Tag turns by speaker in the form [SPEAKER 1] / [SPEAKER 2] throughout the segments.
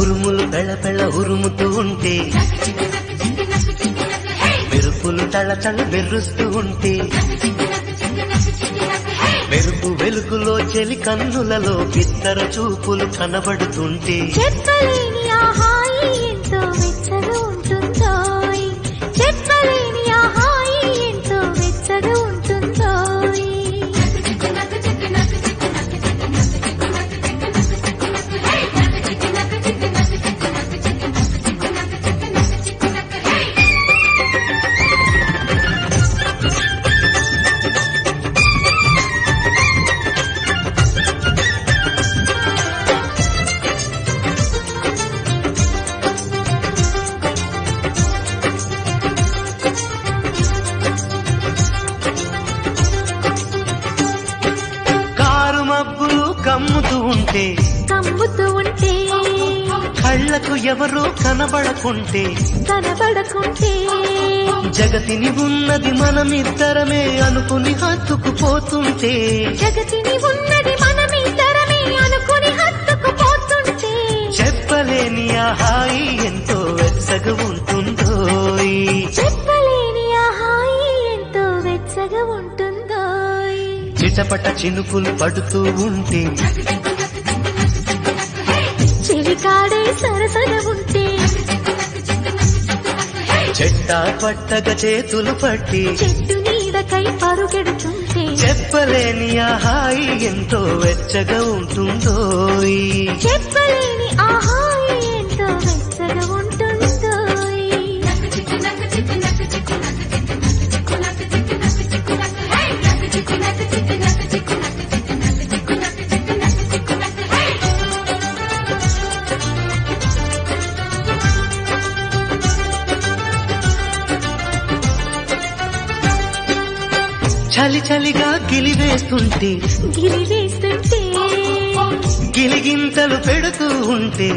[SPEAKER 1] ఉరుములు పెళ్ళ ఉరుముతూ ఉంటే మెరుపులు తళతళ మెరుస్తూ ఉంటే మెరుపు వెలుగులో చెలి కన్నులలో బిత్తర చూపులు కనబడుతుంటే
[SPEAKER 2] చెప్పలేని ఆ హాయి ఎంతో వెచ్చగా ఉంటుందో, చెప్పలేని ఆ హాయి ఎంతో వెచ్చగా ఉంటుందో.
[SPEAKER 1] కమ్ముతూ ఉంటే కళ్ళకు ఎవరో కనబడకుంటే జగతిని ఉన్నది మనమిద్దరమే అనుకుని హత్తుకుపోతుంటే చెప్పలేని ఆ హాయి ఎంతో వెచ్చగా ఉంటుందో, చిటపట చినుకులు పడుతూ ఉంటే
[SPEAKER 2] చెలికాడే సరసన ఉంటే
[SPEAKER 1] చెట్టా పట్టగా చేతులు పట్టి
[SPEAKER 2] చెట్టు నీడకై పరుగెడుతుంటే
[SPEAKER 1] చెప్పలేని ఆ హాయి ఎంతో వెచ్చగా ఉంటుందో,
[SPEAKER 2] చెప్పలేని ఆ హాయి ఎంతో వెచ్చగా ఉంటుందో.
[SPEAKER 1] చలి చలిగా గిలివేస్తుంటే గిలిగింతలు పెడుతూ ఉంటే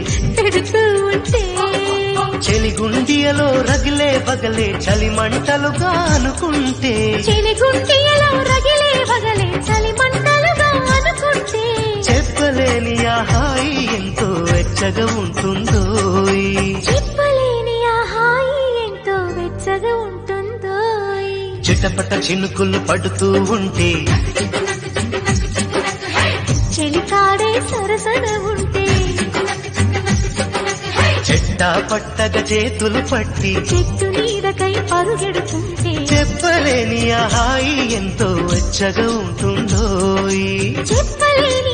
[SPEAKER 1] చెలిగుండియలో రగిలే బగలే చలి మంటలుగా అనుకుంటే చెప్పలేని ఆ హాయి ఎంతో వెచ్చగా ఉంటుందో, చిటపట చినుకులు పడుతూ ఉంటే
[SPEAKER 2] చెలికాడే సరసన ఉంటే
[SPEAKER 1] చెట్టా పట్టగా చేతులు పట్టి
[SPEAKER 2] చెట్టు నీడకై పరుగెడుతుంటే
[SPEAKER 1] చెప్పలేని ఆ హాయి ఎంతో వెచ్చగా ఉంటుందో,
[SPEAKER 2] చెప్పలేని